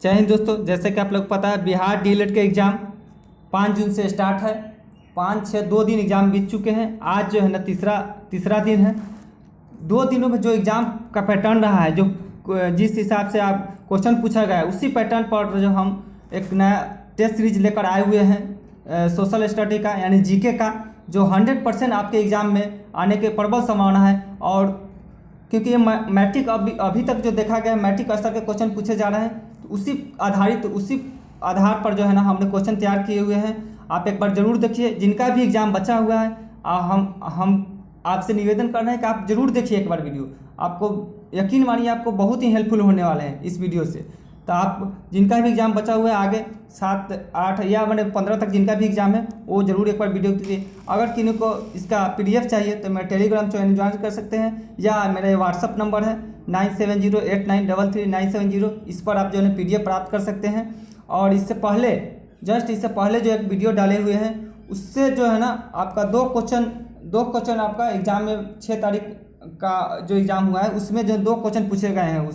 जय हिंद दोस्तों। जैसे कि आप लोग पता है बिहार डीएलएड के एग्ज़ाम 5 जून से स्टार्ट है। 5-6 2 दिन एग्ज़ाम बीत चुके हैं। आज जो है ना तीसरा दिन है। 2 दिनों में जो एग्ज़ाम का पैटर्न रहा है, जो जिस हिसाब से आप क्वेश्चन पूछा गया है उसी पैटर्न पर जो हम एक नया टेस्ट सीरीज लेकर आए हुए हैं सोशल स्टडी का, यानी जीके का, जो 100% आपके एग्ज़ाम में आने के प्रबल संभावना है। और क्योंकि ये मैट्रिक अभी तक जो देखा गया है मैट्रिक स्तर के क्वेश्चन पूछे जा रहे हैं, तो उसी आधार पर जो है ना हमने क्वेश्चन तैयार किए हुए हैं। आप एक बार ज़रूर देखिए। जिनका भी एग्ज़ाम बचा हुआ है हम आपसे निवेदन कर रहे हैं कि आप ज़रूर देखिए एक बार वीडियो। आपको यकीन मानिए आपको बहुत ही हेल्पफुल होने वाले हैं इस वीडियो से। तो आप जिनका भी एग्ज़ाम बचा हुआ है आगे 7, 8 या मैंने 15 तक जिनका भी एग्ज़ाम है वो ज़रूर एक बार वीडियो देखिए। अगर किसी को इसका PDF चाहिए तो मेरे टेलीग्राम चैनल ज्वाइन कर सकते हैं, या मेरा व्हाट्सअप नंबर है 9708933970। इस पर आप जो है PDF प्राप्त कर सकते हैं। और इससे पहले जो एक वीडियो डाले हुए हैं उससे जो है ना आपका दो क्वेश्चन आपका एग्ज़ाम में 6 तारीख का जो एग्ज़ाम हुआ है उसमें जो 2 क्वेश्चन पूछे गए हैं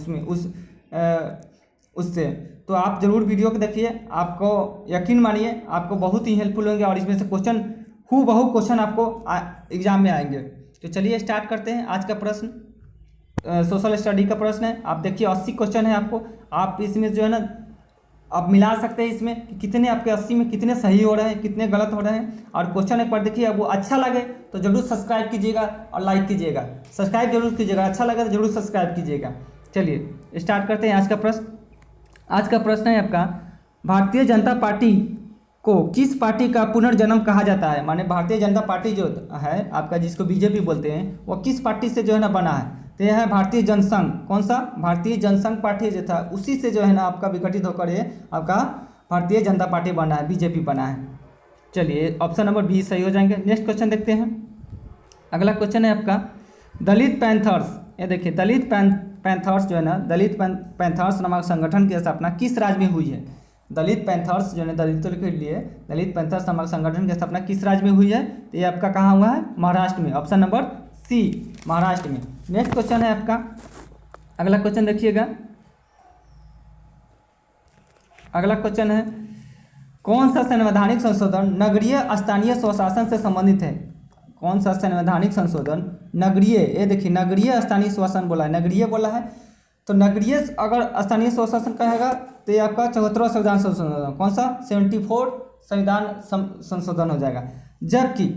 उससे तो आप ज़रूर वीडियो को देखिए। आपको यकीन मानिए आपको बहुत ही हेल्पफुल होंगे और इसमें से हूबहू क्वेश्चन आपको एग्ज़ाम में आएंगे। तो चलिए स्टार्ट करते हैं। आज का प्रश्न सोशल स्टडी का प्रश्न है। आप देखिए 80 क्वेश्चन है आपको। आप इसमें जो है ना आप मिला सकते हैं इसमें कि कितने आपके 80 में कितने सही हो रहे हैं, कितने गलत हो रहे हैं। और क्वेश्चन एक बार देखिए, अब वो अच्छा लगे तो जरूर सब्सक्राइब कीजिएगा और लाइक कीजिएगा। सब्सक्राइब जरूर कीजिएगा, अच्छा लगे तो जरूर सब्सक्राइब कीजिएगा। चलिए स्टार्ट करते हैं आज का प्रश्न। आज का प्रश्न है आपका, भारतीय जनता पार्टी को किस पार्टी का पुनर्जन्म कहा जाता है? माने भारतीय जनता पार्टी जो है आपका, जिसको बीजेपी बोलते हैं, वो किस पार्टी से जो है ना बना है? तो यह है भारतीय जनसंघ। कौन सा? भारतीय जनसंघ पार्टी जो था उसी से जो है ना आपका विघटित होकर ये आपका भारतीय जनता पार्टी बना है, बीजेपी बना है। चलिए ऑप्शन नंबर बी सही हो जाएंगे। नेक्स्ट क्वेश्चन देखते हैं। अगला क्वेश्चन है आपका, दलित पैंथर्स। ये देखिए दलित पैंथर्स जो है ना, दलित पैंथर्स नामक संगठन की स्थापना किस राज्य में हुई है? दलित पैंथर्स जो है दलितों के लिए दलित पैंथर्स नामक संगठन की स्थापना किस राज्य में हुई है? तो ये आपका कहाँ हुआ है? महाराष्ट्र में। ऑप्शन नंबर सी, महाराष्ट्र में। नेक्स्ट क्वेश्चन है आपका, अगला क्वेश्चन देखिएगा। अगला क्वेश्चन है, कौन सा संवैधानिक संशोधन नगरीय स्थानीय स्वशासन से संबंधित है? कौन सा संवैधानिक संशोधन नगरीय, ये देखिए नगरीय स्थानीय स्वशासन बोला है, नगरीय बोला है। तो नगरीय अगर स्थानीय स्वशासन कहेगा तो ये आपका 74वां संविधान संशोधन, कौन सा? 74 संविधान संशोधन हो जाएगा। जबकि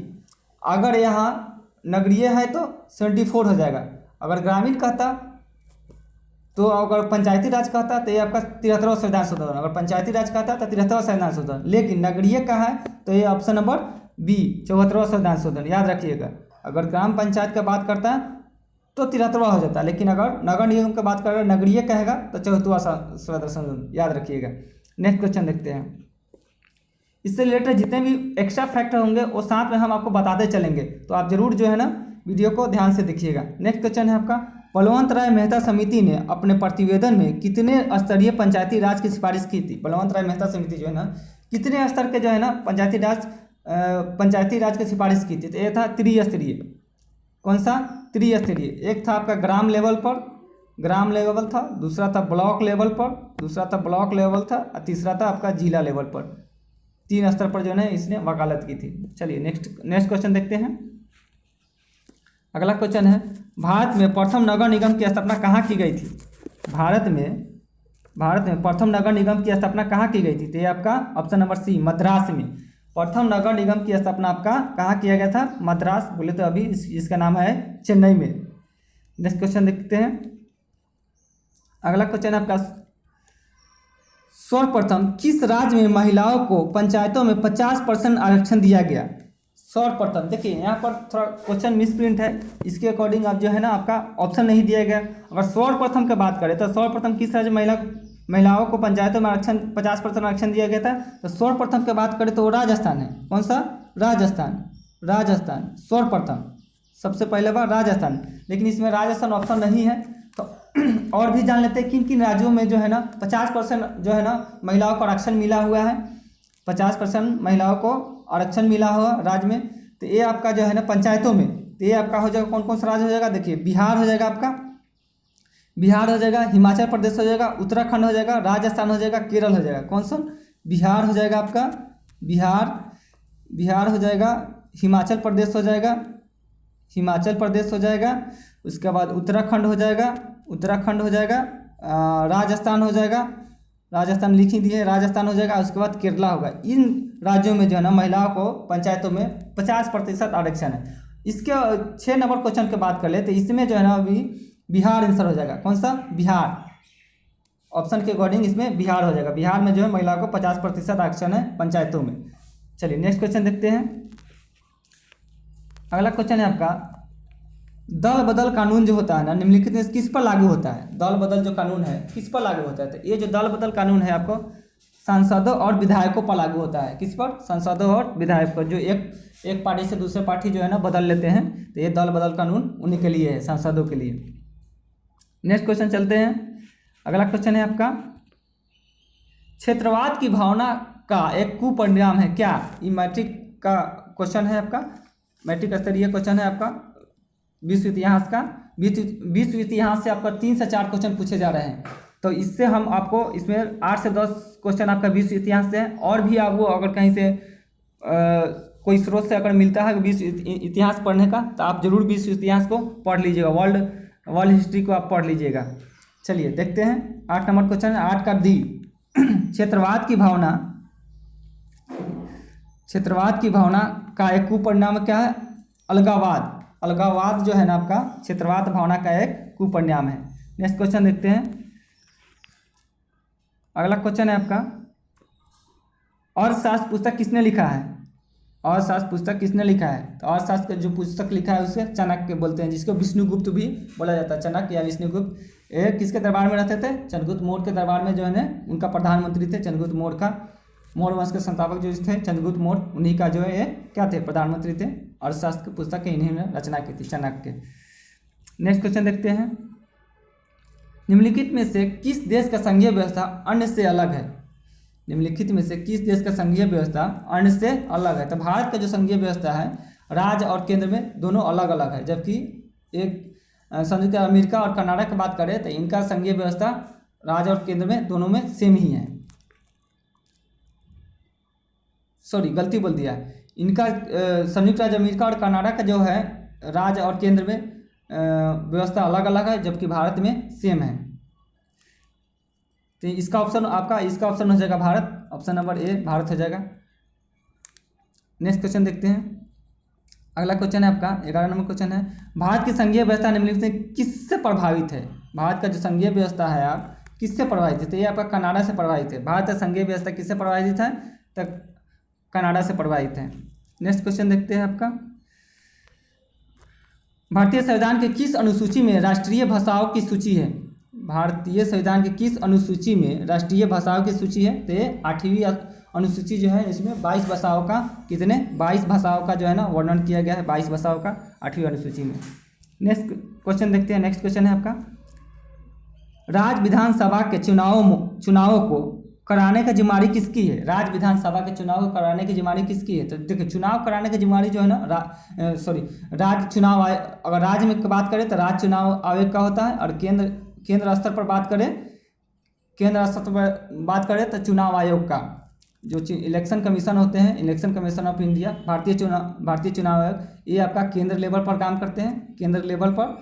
अगर यहाँ नगरीय है तो 74 हो जाएगा। अगर ग्रामीण कहता तो, अगर पंचायती राज कहता तो ये आपका 73वां संविधान संशोधन, अगर पंचायती राज कहता तो 73वां संविधान संशोधन। लेकिन नगरीय का है तो ये ऑप्शन नंबर बी 74वां संविधान संशोधन, याद रखिएगा। अगर ग्राम पंचायत का बात करता है तो 73वां हो जाता है, लेकिन अगर नगर निगम की बात करेगा नगरीय कहेगा तो 74वां संविधान संशोधन, याद रखिएगा। नेक्स्ट क्वेश्चन देखते हैं। इससे रिलेटेड जितने भी एक्स्ट्रा फैक्टर होंगे वो साथ में हम आपको बताते चलेंगे, तो आप जरूर जो है ना वीडियो को ध्यान से देखिएगा। नेक्स्ट क्वेश्चन है आपका, बलवंत राय मेहता समिति ने अपने प्रतिवेदन में कितने स्तरीय पंचायती राज की सिफारिश की थी? बलवंत राय मेहता समिति जो है ना कितने स्तर के जो है ना पंचायती राज की सिफारिश की थी? तो ये था त्रिस्तरीय। कौन सा? त्रिस्तरीय। एक था आपका ग्राम लेवल पर था, दूसरा था ब्लॉक लेवल पर, दूसरा था ब्लॉक लेवल था, और तीसरा था आपका जिला लेवल पर। 3 स्तर पर जो है इसने वकालत की थी। चलिए नेक्स्ट क्वेश्चन देखते हैं। अगला क्वेश्चन है, भारत में प्रथम नगर निगम की स्थापना कहाँ की गई थी? भारत में प्रथम नगर निगम की स्थापना कहाँ की गई थी? तो ये आपका ऑप्शन नंबर सी, मद्रास में। प्रथम नगर निगम की स्थापना आपका कहाँ किया गया था? मद्रास। बोले तो अभी इसका नाम है चेन्नई में। नेक्स्ट क्वेश्चन देखते हैं। अगला क्वेश्चन है आपका, सर्वप्रथम किस राज्य में महिलाओं को पंचायतों में 50% आरक्षण दिया गया? सर्वप्रथम देखिए यहाँ पर थोड़ा क्वेश्चन मिसप्रिंट है, इसके अकॉर्डिंग अब जो है ना आपका ऑप्शन नहीं दिया गया। अगर सर्वप्रथम की बात करें तो सर्वप्रथम किस राज्य महिलाओं को पंचायतों में आरक्षण 50% आरक्षण दिया गया था? तो सर्वप्रथम की बात करें तो वो राजस्थान है। कौन सा? राजस्थान सर्वप्रथम, सबसे पहले बार राजस्थान। लेकिन इसमें राजस्थान ऑप्शन नहीं है, तो और भी जान लेते हैं किन किन राज्यों में जो है ना 50% जो है ना महिलाओं को आरक्षण मिला हुआ है। 50% महिलाओं को आरक्षण मिला हुआ राज्य में। तो ये आपका जो है ना पंचायतों में, तो ये आपका हो जाएगा कौन कौन सा राज्य हो जाएगा? देखिए बिहार हो जाएगा आपका, बिहार हो जाएगा, हिमाचल प्रदेश हो जाएगा, उत्तराखंड हो जाएगा, राजस्थान हो जाएगा, केरल हो जाएगा। कौन सा? बिहार हो जाएगा आपका, बिहार हो जाएगा, हिमाचल प्रदेश हो जाएगा, हिमाचल प्रदेश हो जाएगा, उसके बाद उत्तराखंड हो जाएगा, उत्तराखंड हो जाएगा, राजस्थान हो जाएगा, राजस्थान लिख ही दिए, राजस्थान हो जाएगा, उसके बाद केरला होगा। इन राज्यों में जो है ना महिलाओं को पंचायतों में 50% आरक्षण है। इसके 6 नंबर क्वेश्चन की बात कर ले तो इसमें जो है ना अभी बिहार आंसर हो जाएगा। कौन सा? बिहार। ऑप्शन के अकॉर्डिंग इसमें बिहार हो जाएगा। बिहार में जो है महिलाओं को 50% आरक्षण है पंचायतों में। चलिए नेक्स्ट क्वेश्चन देखते हैं। अगला क्वेश्चन है आपका, दल बदल कानून जो होता है ना निम्नलिखित में किस पर लागू होता है? दल बदल जो कानून है किस पर लागू होता है? तो ये जो दल बदल कानून है आपको सांसदों और विधायकों पर लागू होता है। किस पर? सांसदों और विधायक पर। जो एक पार्टी से दूसरे पार्टी जो है ना बदल लेते हैं, तो ये दल बदल कानून उन्हीं के लिए है, सांसदों के लिए। नेक्स्ट क्वेश्चन चलते हैं। अगला क्वेश्चन है आपका, क्षेत्रवाद की भावना का एक कुपरिणाम है क्या? ये मैट्रिक का क्वेश्चन है आपका, मैट्रिक स्तरीय क्वेश्चन है आपका, विश्व इतिहास का। विश्व इतिहास से आपका 3 से 4 क्वेश्चन पूछे जा रहे हैं। तो इससे हम आपको इसमें 8 से 10 क्वेश्चन आपका विश्व इतिहास से है। और भी आपको अगर कहीं से कोई स्रोत से अगर मिलता है विश्व इतिहास पढ़ने का, तो आप जरूर विश्व इतिहास को पढ़ लीजिएगा, वर्ल्ड हिस्ट्री को आप पढ़ लीजिएगा। चलिए देखते हैं 8 नंबर क्वेश्चन है, 8 का डी। क्षेत्रवाद की भावना का एक कुपरिणाम क्या है? अलगाववाद। अलगाववाद जो है ना आपका क्षेत्रवाद भावना का एक कुपरिणाम है। नेक्स्ट क्वेश्चन देखते हैं। अगला क्वेश्चन है आपका, अर्थशास्त्र पुस्तक किसने लिखा है? अर्थशास्त्र पुस्तक किसने लिखा है? तो अर्थशास्त्र का जो पुस्तक लिखा है उसे चाणक्य बोलते हैं, जिसको विष्णुगुप्त भी बोला जाता है। चाणक्य या विष्णुगुप्त ये किसके दरबार में रहते थे? चंद्रगुप्त मौर्य के दरबार में जो है ना उनका प्रधानमंत्री थे। चंद्रगुप्त मौर्य का, मौर्य वंश के संस्थापक जो थे चंद्रगुप्त मौर्य, उन्हीं का जो है ये क्या थे? प्रधानमंत्री थे। अर्थशास्त्र की पुस्तक इन्हीं ने रचना की थी, चाणक्य। नेक्स्ट क्वेश्चन देखते हैं। निम्नलिखित में से किस देश का संघीय व्यवस्था अन्य से अलग है? निम्नलिखित में से किस देश का संघीय व्यवस्था अन्य से अलग है? तो भारत का जो संघीय व्यवस्था है राज्य और केंद्र में दोनों अलग अलग है। जबकि एक संयुक्त अमेरिका और कनाडा की बात करें तो इनका संघीय व्यवस्था राज्य और केंद्र में दोनों में सेम ही है। सॉरी गलती बोल दिया, इनका संयुक्त राज्य अमेरिका और कनाडा का जो है राज्य और केंद्र में व्यवस्था अलग अलग है, जबकि भारत में सेम है। तो इसका ऑप्शन हो जाएगा Bharat. Option number A Bharat हो जाएगा। नेक्स्ट क्वेश्चन देखते हैं। अगला क्वेश्चन है आपका 11 नंबर क्वेश्चन है, भारत की संघीय व्यवस्था निम्नलिखित से किससे प्रभावित है? भारत का जो संघीय व्यवस्था है आप किससे प्रभावित है? तो ये आपका कनाडा से प्रभावित है। भारत का संघीय व्यवस्था किससे प्रभावित है? तो कनाडा से प्रभावित है। नेक्स्ट क्वेश्चन देखते हैं आपका, भारतीय संविधान के किस अनुसूची में राष्ट्रीय भाषाओं की सूची है? भारतीय संविधान के किस अनुसूची में राष्ट्रीय भाषाओं की सूची है? तो ये 8वीं अनुसूची जो है इसमें 22 भाषाओं का 22 भाषाओं का जो है ना वर्णन किया गया है। 22 भाषाओं का 8वीं अनुसूची में। नेक्स्ट क्वेश्चन देखते हैं। नेक्स्ट क्वेश्चन है आपका, राज्य विधानसभा के चुनावों को कराने का जिम्मेदारी किसकी है? राज्य विधानसभा के चुनाव को कराने की जिम्मेदारी किसकी है? तो देखिए चुनाव कराने की जिम्मेदारी जो है ना राज्य चुनाव आयोग, अगर राज्य में बात करें तो राज्य चुनाव आयोग का होता है, और केंद्र स्तर पर बात करें तो चुनाव आयोग का जो इलेक्शन कमीशन होते हैं, इलेक्शन कमीशन ऑफ इंडिया, भारतीय चुनाव आयोग, ये आपका केंद्र लेवल पर काम करते हैं, केंद्र लेवल पर,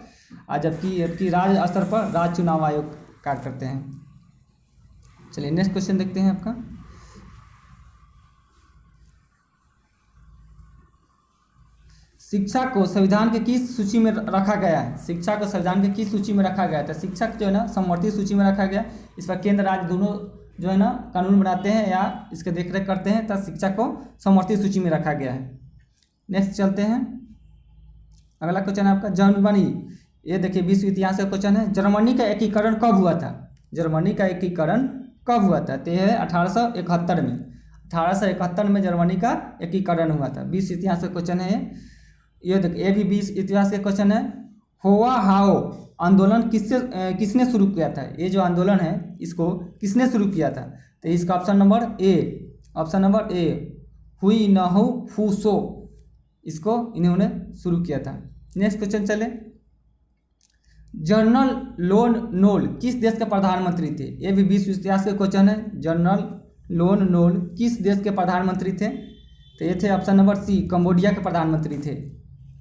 और जबकि राज्य स्तर पर राज्य चुनाव आयोग कार्य करते हैं। चलिए नेक्स्ट क्वेश्चन देखते हैं आपका, शिक्षा को संविधान के किस सूची में रखा गया है? शिक्षा को संविधान के किस सूची में रखा गया है? तो शिक्षक जो है ना समवर्ती सूची में रखा गया। इस पर केंद्र राज्य दोनों जो है ना कानून बनाते हैं या इसके देखरेख करते हैं, तब शिक्षा को समवर्ती सूची में रखा गया है। नेक्स्ट चलते हैं। अगला क्वेश्चन है आपका जर्मनी। ये देखिए विश्व इतिहास का क्वेश्चन है, जर्मनी का एकीकरण कब हुआ था? जर्मनी का एकीकरण कब हुआ था? तो यह है 1871 में। 1871 में जर्मनी का एकीकरण हुआ था। विश्व इतिहास का क्वेश्चन है ये देखिए, ये भी विश्व इतिहास का क्वेश्चन है। होवा हाओ आंदोलन किसने शुरू किया था? ये जो आंदोलन है इसको किसने शुरू किया था? तो इसका ऑप्शन नंबर ए हुई नहु फूसो, इसको इन्होंने शुरू किया था। नेक्स्ट क्वेश्चन चले, जनरल लोन नोल किस देश के प्रधानमंत्री थे? ये भी विश्व इतिहास के क्वेश्चन है। जनरल लोन नोल किस देश के प्रधानमंत्री थे? तो ये थे ऑप्शन नंबर सी, कंबोडिया के प्रधानमंत्री थे।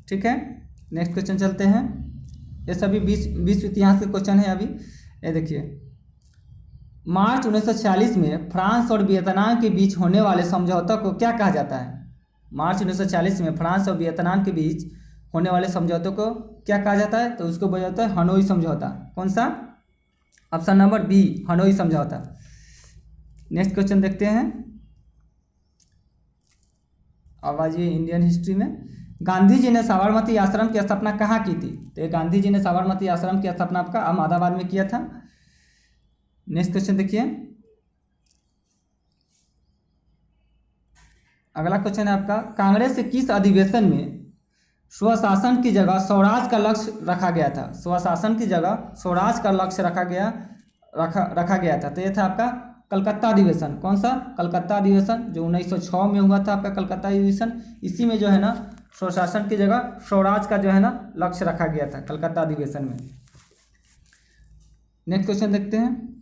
ठीक है, नेक्स्ट क्वेश्चन चलते हैं। ये सभी विश्व इतिहास के क्वेश्चन है। अभी ये देखिए, मार्च 1946 में फ्रांस और वियतनाम के बीच होने वाले समझौता को क्या कहा जाता है? मार्च 1946 में फ्रांस और वियतनाम के बीच होने वाले समझौते को क्या कहा जाता है? तो उसको बोला जाता है हनोई समझौता। कौन सा? ऑप्शन नंबर बी, हनोई समझौता। नेक्स्ट क्वेश्चन देखते हैं। अब आइए इंडियन हिस्ट्री में। गांधी जी ने साबरमती आश्रम की स्थापना कहाँ की थी? तो गांधी जी ने साबरमती आश्रम की स्थापना आपका अहमदाबाद में किया था। नेक्स्ट क्वेश्चन देखिए, अगला क्वेश्चन है आपका, कांग्रेस के किस अधिवेशन में स्वशासन की जगह स्वराज का लक्ष्य रखा गया था? स्वशासन की जगह स्वराज का लक्ष्य रखा गया था। तो ये था आपका कलकत्ता अधिवेशन। कौन सा? कलकत्ता अधिवेशन, जो 1906 में हुआ था आपका कलकत्ता अधिवेशन। इसी में जो है ना स्वशासन की जगह स्वराज का जो है ना लक्ष्य रखा गया था कलकत्ता अधिवेशन में। नेक्स्ट क्वेश्चन देखते हैं।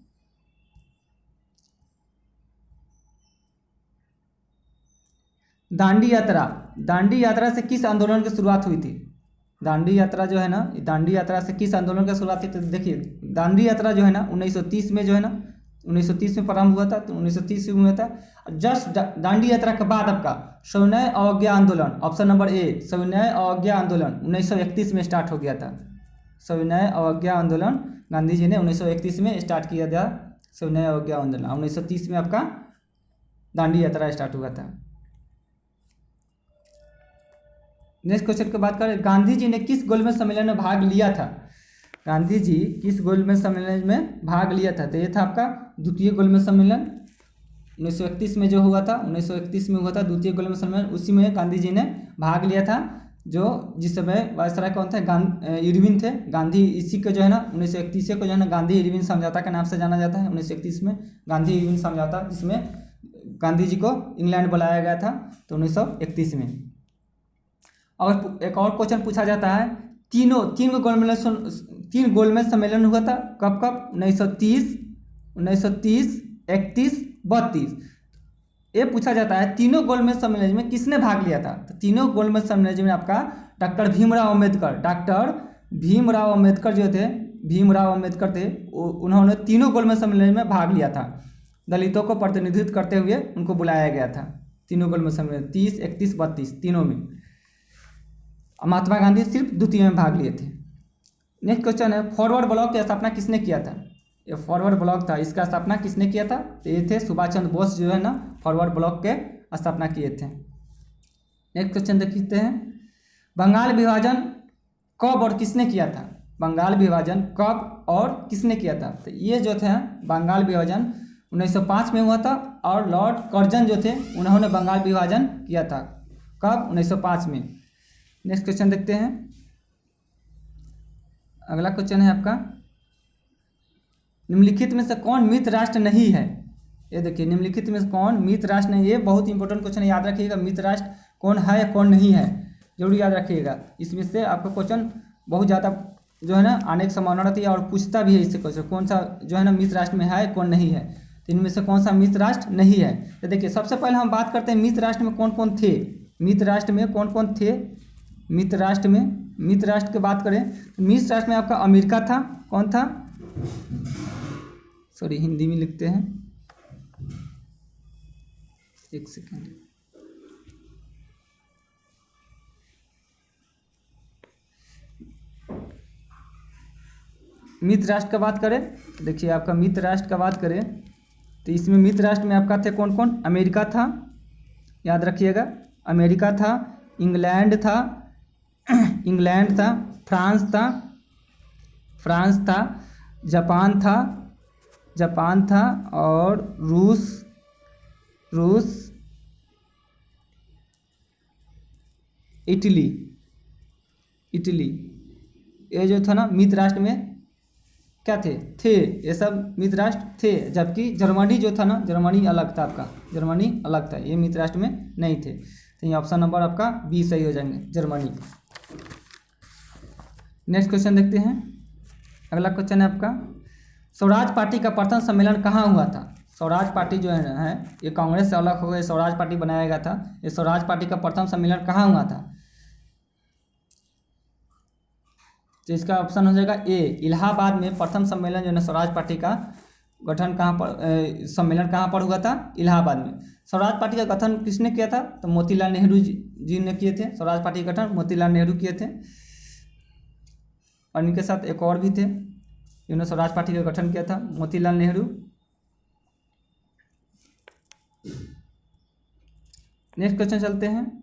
दांडी यात्रा से किस आंदोलन की शुरुआत हुई थी? दांडी यात्रा जो है ना, दांडी यात्रा से किस आंदोलन की शुरुआत हुई? तो देखिए, दांडी यात्रा जो है ना 1930 में जो है ना 1930 में प्रारंभ हुआ था। तो 1930 में हुआ था। जस्ट दांडी यात्रा के बाद आपका सविनय अवज्ञा आंदोलन, ऑप्शन नंबर ए, सविनय अवज्ञा आंदोलन 1931 में स्टार्ट हो गया था। सविनय अवज्ञा आंदोलन गांधी जी ने 1931 में स्टार्ट किया था। सविनय अवज्ञा आंदोलन 1930 में आपका दांडी यात्रा स्टार्ट हुआ था। नेक्स्ट क्वेश्चन की बात करें, गांधी जी ने किस गोलमेज सम्मेलन में भाग लिया था? गांधी जी किस गोलमेज सम्मेलन में भाग लिया था? तो ये था आपका द्वितीय गोलमेज सम्मेलन 1931 में जो हुआ था। 1931 में हुआ था द्वितीय गोलमेज सम्मेलन। उसी में गांधी जी ने भाग लिया था। जो जिस समय वायसराय कौन थे? इरविन थे। गांधी इसी को जो है ना 1931 को जो है ना गांधी इरविन समझौता के नाम से जाना जाता है। 1931 में गांधी इरविन समझौता, जिसमें गांधी जी को इंग्लैंड बुलाया गया था। तो 1931 में। और एक और क्वेश्चन पूछा जाता है, तीन गोलमेज सम्मेलन हुआ था कब कब? 1930, 31, 32। ये पूछा जाता है तीनों गोलमेज सम्मेलन में किसने भाग लिया था? तो तीनों गोलमेज सम्मेलन में आपका डॉक्टर भीमराव अम्बेडकर जो थे, भीमराव अम्बेडकर थे, उन्होंने तीनों गोलमेज सम्मेलन में भाग लिया था। दलितों को प्रतिनिधित्व करते हुए उनको बुलाया गया था। तीनों गोलमेज सम्मेलन 30, 31, 32 तीनों में। महात्मा गांधी सिर्फ द्वितीय में भाग लिए थे। नेक्स्ट क्वेश्चन है, फॉरवर्ड ब्लॉक की स्थापना किसने किया था? ये फॉरवर्ड ब्लॉक था, इसका स्थापना किसने किया था? तो ये थे सुभाष चंद्र बोस जो है ना फॉरवर्ड ब्लॉक के स्थापना किए थे। नेक्स्ट क्वेश्चन देखते हैं, बंगाल विभाजन कब और किसने किया था? बंगाल विभाजन कब और किसने किया था? तो ये जो थे बंगाल विभाजन 1905 में हुआ था। और लॉर्ड कर्जन जो थे उन्होंने बंगाल विभाजन किया था। कब? 1905 में। नेक्स्ट क्वेश्चन देखते हैं। अगला क्वेश्चन है आपका, निम्नलिखित में से कौन मित्र राष्ट्र नहीं है? ये देखिए, निम्नलिखित में से कौन मित्र राष्ट्र नहीं है? ये बहुत इंपॉर्टेंट क्वेश्चन है, याद रखिएगा। मित्र राष्ट्र कौन है या कौन नहीं है, जरूर याद रखिएगा। इसमें से आपका क्वेश्चन बहुत ज़्यादा जो है ना आने की संभावना रहती है और पूछता भी है इससे क्वेश्चन, कौन सा जो है ना मित्र राष्ट्र में है कौन नहीं है। तो इनमें से कौन सा मित्र राष्ट्र नहीं है? तो देखिए, सबसे पहले हम बात करते हैं मित्र राष्ट्र में कौन कौन थे। मित्र राष्ट्र में कौन कौन थे? मित्र राष्ट्र की बात करें तो मित्र राष्ट्र में आपका अमेरिका था। कौन था? सॉरी, हिंदी में लिखते हैं, एक सेकेंड। मित्र राष्ट्र का बात करें, देखिए आपका मित्र राष्ट्र का बात करें तो इसमें मित्र राष्ट्र में आपका थे कौन कौन? अमेरिका था, याद रखिएगा, अमेरिका था, इंग्लैंड था, फ्रांस था, जापान था और रूस, इटली। ये जो था ना मित्र राष्ट्र में क्या थे? ये सब मित्र राष्ट्र थे। जबकि जर्मनी जो था ना, जर्मनी अलग था आपका, जर्मनी अलग था, ये मित्र राष्ट्र में नहीं थे। तो ये ऑप्शन नंबर आपका बी सही हो जाएंगे, जर्मनी। नेक्स्ट क्वेश्चन देखते हैं, अगला क्वेश्चन है आपका, स्वराज पार्टी का प्रथम सम्मेलन कहाँ हुआ था? स्वराज पार्टी जो है ये कांग्रेस से अलग हो गए, स्वराज पार्टी बनाया गया था। ये स्वराज पार्टी का प्रथम सम्मेलन कहाँ हुआ था? तो इसका ऑप्शन हो जाएगा ए, इलाहाबाद में प्रथम सम्मेलन जो है ना स्वराज पार्टी का गठन कहाँ पर, सम्मेलन कहाँ पर हुआ था? इलाहाबाद में। स्वराज पार्टी का गठन किसने किया था? तो मोतीलाल नेहरू जी ने किए थे। स्वराज पार्टी का गठन मोतीलाल नेहरू किए थे, और इनके साथ एक और भी थे जिन्होंने स्वराज पार्टी का गठन किया था, मोतीलाल नेहरू। नेक्स्ट क्वेश्चन चलते हैं,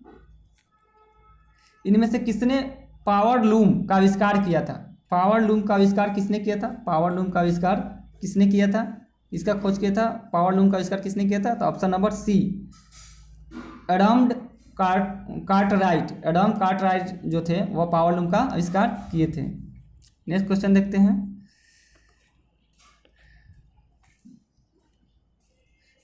इनमें से किसने पावर लूम का आविष्कार किया था? पावर लूम का आविष्कार किसने किया था? पावर लूम का आविष्कार किसने किया था? इसका खोज किया था, पावर लूम का आविष्कार किसने किया था? तो option number C, Adam Cartwright. Adam Cartwright जो थे वह पावर लूम का आविष्कार किए थे। नेक्स्ट क्वेश्चन देखते हैं,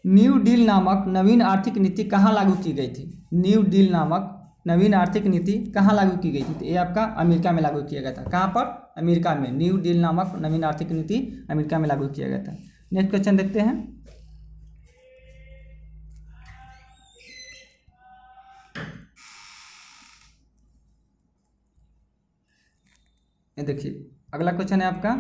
न्यू डील नामक नवीन आर्थिक नीति कहाँ लागू की गई थी? न्यू डील नामक नवीन आर्थिक नीति कहाँ लागू की गई थी? तो ये आपका अमेरिका में लागू किया गया था। कहाँ पर? अमेरिका में। न्यू डील नामक नवीन आर्थिक नीति अमेरिका में लागू किया गया था। नेक्स्ट क्वेश्चन देखते हैं, ये देखिए अगला क्वेश्चन है आपका,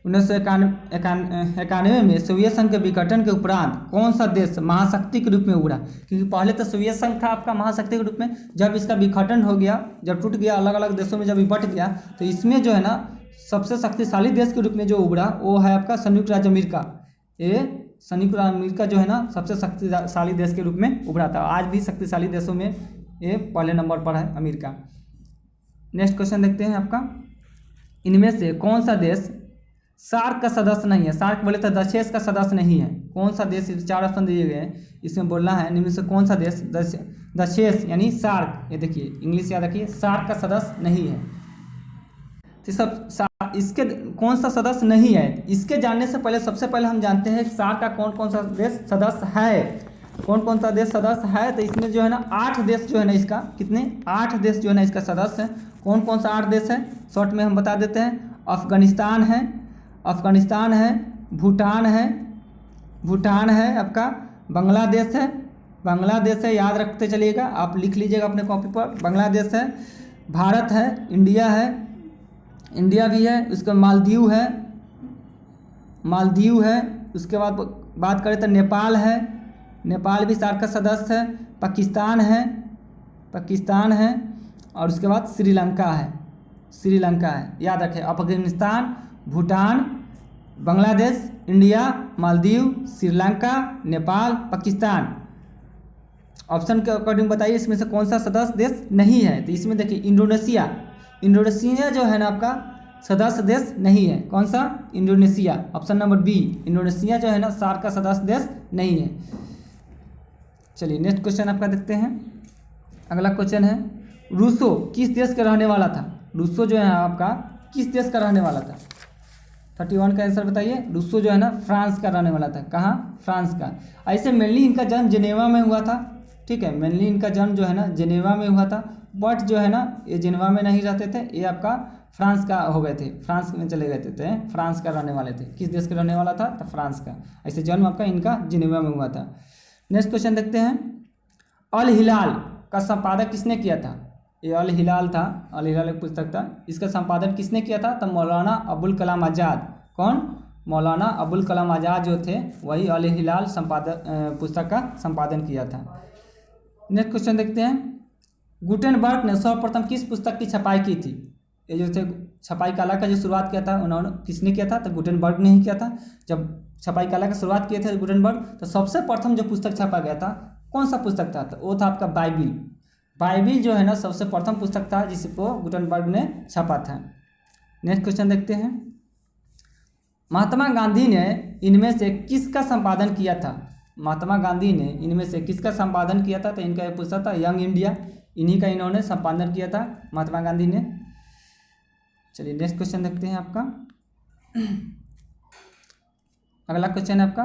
1991 में सोवियत संघ के विघटन के उपरांत कौन सा देश महाशक्ति के रूप में उभरा? क्योंकि पहले तो सोवियत संघ था आपका महाशक्ति के रूप में, जब इसका विघटन हो गया, जब टूट गया, अलग अलग देशों में जब बट गया, तो इसमें जो है ना सबसे शक्तिशाली देश के रूप में जो उभरा वो है आपका संयुक्त राज्य अमेरिका। ये संयुक्त राज्य अमेरिका जो है ना सबसे शक्तिशाली देश के रूप में उभरा था। आज भी शक्तिशाली देशों में ये पहले नंबर पर है अमेरिका। नेक्स्ट क्वेश्चन देखते हैं आपका, इनमें से कौन सा देश सार्क का सदस्य नहीं है? सार्क बोले तो दशेस का सदस्य नहीं है। कौन सा देश? 4 ऑप्शन दिए गए हैं, इसमें बोलना है इनमें से कौन सा देश दशेस यानी सार्क, ये देखिए इंग्लिश याद रखिए, सार्क का सदस्य नहीं है। तो सब इसके कौन सा सदस्य नहीं है, इसके जानने से पहले सबसे पहले हम जानते हैं सार्क का कौन कौन सा देश सदस्य है। कौन कौन सा देश सदस्य है? तो इसमें जो है ना 8 देश जो है ना इसका, कितने? 8 देश जो है ना इसका सदस्य है। कौन कौन सा 8 देश है? शॉर्ट में हम बता देते हैं, अफगानिस्तान है, भूटान है आपका, बांग्लादेश है, याद रखते चलिएगा, आप लिख लीजिएगा अपने कॉपी पर, बांग्लादेश है, भारत है, इंडिया भी है, उसके मालदीव है, उसके बाद बात करें तो नेपाल भी सार्क का सदस्य है, पाकिस्तान है, और उसके बाद श्रीलंका है, याद रखें, अफगानिस्तान, भूटान, बांग्लादेश, इंडिया, मालदीव, श्रीलंका, नेपाल, पाकिस्तान। ऑप्शन के अकॉर्डिंग बताइए इसमें से कौन सा सदस्य देश नहीं है? तो इसमें देखिए इंडोनेशिया जो है ना आपका सदस्य देश नहीं है। कौन सा? Indonesia, option number B, Indonesia जो है ना सार्क का सदस्य देश नहीं है। चलिए नेक्स्ट क्वेश्चन आपका देखते हैं। अगला क्वेश्चन है, रूसो किस देश का रहने वाला था? रूसो जो है आपका किस देश का रहने वाला था? 31 का आंसर बताइए। रूसो जो है ना फ्रांस का रहने वाला था। कहाँ? फ्रांस का। ऐसे मेनली इनका जन्म जेनेवा में हुआ था, ठीक है, मेनली इनका जन्म जो है ना जेनेवा में हुआ था, बट जो है ना ये जेनेवा में नहीं रहते थे, ये आपका फ्रांस का हो गए थे, फ्रांस में चले गए थे, फ्रांस का रहने वाले थे। किस देश का रहने वाला था? तो फ्रांस का। ऐसे जन्म आपका इनका जेनेवा में हुआ था। नेक्स्ट क्वेश्चन देखते हैं, अल हिलाल का संपादक किसने किया था? ये अल हिलाल था, अल हिलाल एक पुस्तक था, इसका संपादन किसने किया था? तो मौलाना अबुल कलाम आज़ाद। कौन? मौलाना अबुल कलाम आज़ाद जो थे वही अल हिलाल पुस्तक का संपादन किया था। नेक्स्ट क्वेश्चन देखते हैं, गुटेनबर्ग ने सर्वप्रथम किस पुस्तक की छपाई की थी? ये जो थे छपाई कला का जो शुरुआत किया था उन्होंने किसने किया था? तो गुटेनबर्ग ने ही किया था। जब छपाई कला की शुरुआत किए थे गुटेनबर्ग, तो सबसे प्रथम जो पुस्तक छपा गया था कौन सा पुस्तक था? तो वो था आपका बाइबिल जो है ना सबसे प्रथम पुस्तक था जिसको गुटेनबर्ग ने छपा था। नेक्स्ट क्वेश्चन देखते हैं, महात्मा गांधी ने इनमें से किसका संपादन किया था? महात्मा गांधी ने इनमें से किसका संपादन किया था? तो इनका ये पुस्तक था यंग इंडिया, इन्हीं का इन्होंने संपादन किया था महात्मा गांधी ने। चलिए नेक्स्ट क्वेश्चन देखते हैं आपका। अगला क्वेश्चन है आपका,